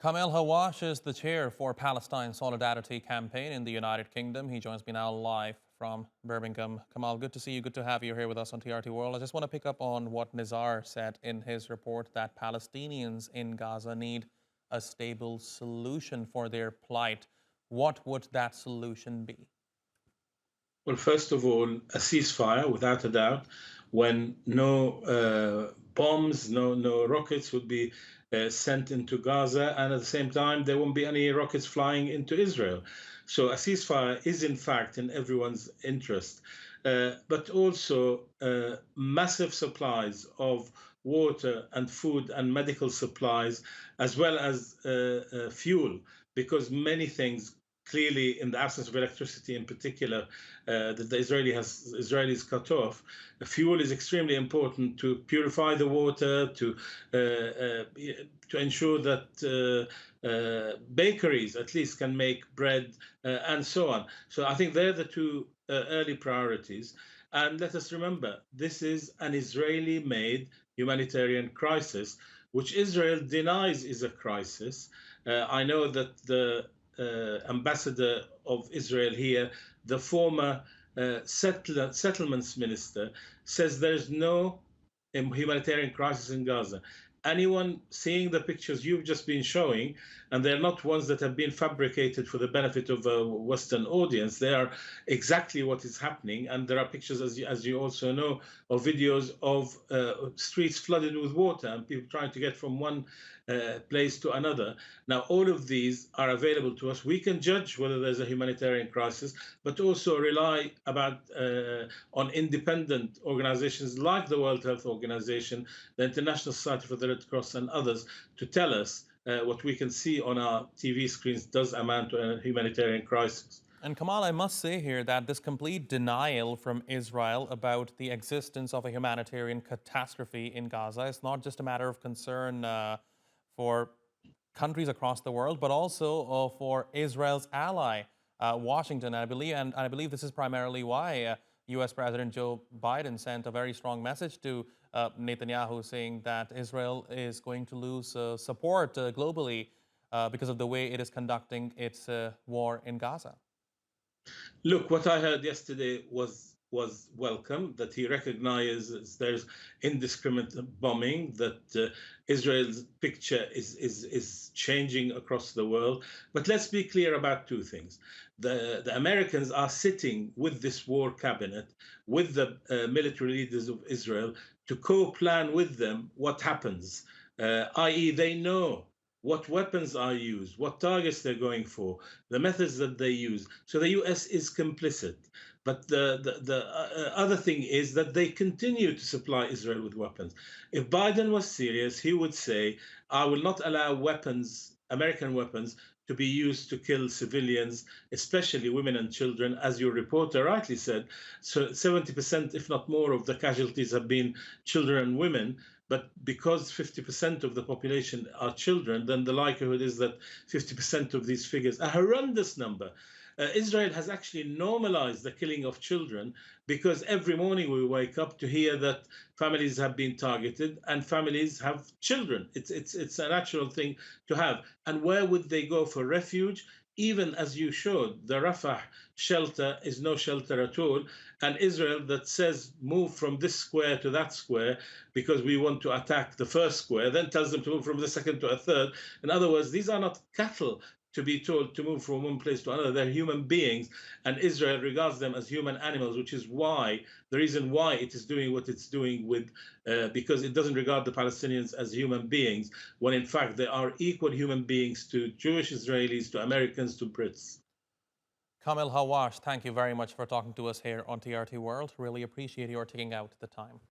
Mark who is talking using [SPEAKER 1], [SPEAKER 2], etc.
[SPEAKER 1] Kamel Hawwash is the chair for Palestine Solidarity Campaign in the United Kingdom. He joins me now live from Birmingham. Kamal, good to see you. Good to have you here with us on TRT World. I just want to pick up on what Nizar said in his report that Palestinians in Gaza need a stable solution for their plight. What would that solution be?
[SPEAKER 2] Well, first of all, a ceasefire, without a doubt, when no bombs, no rockets would be sent into Gaza, and at the same time, there won't be any rockets flying into Israel. So a ceasefire is, in fact, in everyone's interest. But also massive supplies of water and food and medical supplies, as well as fuel, because many things clearly, in the absence of electricity in particular, that the Israelis cut off, fuel is extremely important to purify the water, to ensure that bakeries at least can make bread and so on. So I think they're the two early priorities. And let us remember, this is an Israeli-made humanitarian crisis, which Israel denies is a crisis. I know that the ambassador of Israel here, the former settlements minister, says there's no humanitarian crisis in Gaza. Anyone seeing the pictures you've just been showing, and they're not ones that have been fabricated for the benefit of a Western audience, they are exactly what is happening. And there are pictures, as you also know, of videos of streets flooded with water and people trying to get from one place to another. Now, all of these are available to us. We can judge whether there's a humanitarian crisis, but also rely on independent organizations like the World Health Organization, the International Society for the Red Cross, and others to tell us what we can see on our TV screens does amount to a humanitarian crisis.
[SPEAKER 1] And Kamal, I must say here that this complete denial from Israel about the existence of a humanitarian catastrophe in Gaza is not just a matter of concern for countries across the world, but also for Israel's ally, Washington. And I believe this is primarily why U.S. President Joe Biden sent a very strong message to Netanyahu, saying that Israel is going to lose support globally because of the way it is conducting its war in Gaza.
[SPEAKER 2] Look, what I heard yesterday was welcome, that he recognizes there's indiscriminate bombing, that Israel's picture is changing across the world. But let's be clear about two things. The Americans are sitting with this war cabinet, with the military leaders of Israel, to co-plan with them what happens, i.e. they know what weapons are used, what targets they're going for, the methods that they use. So the US is complicit. But the other thing is that they continue to supply Israel with weapons. If Biden was serious, he would say, I will not allow weapons, American weapons, to be used to kill civilians, especially women and children. As your reporter rightly said, so 70%, if not more, of the casualties have been children and women. But because 50% of the population are children, then the likelihood is that 50% of these figures, a horrendous number. Israel has actually normalized the killing of children, because every morning we wake up to hear that families have been targeted and families have children. It's a natural thing to have. And where would they go for refuge? Even as you showed, the Rafah shelter is no shelter at all. And Israel that says move from this square to that square because we want to attack the first square, then tells them to move from the second to a third. In other words, these are not cattle to be told to move from one place to another. They're human beings, and Israel regards them as human animals, which is why the reason why it is doing what it's doing because it doesn't regard the Palestinians as human beings, when in fact they are equal human beings to Jewish Israelis, to Americans, to Brits.
[SPEAKER 1] Kamel Hawwash, thank you very much for talking to us here on TRT World. Really appreciate your taking out the time.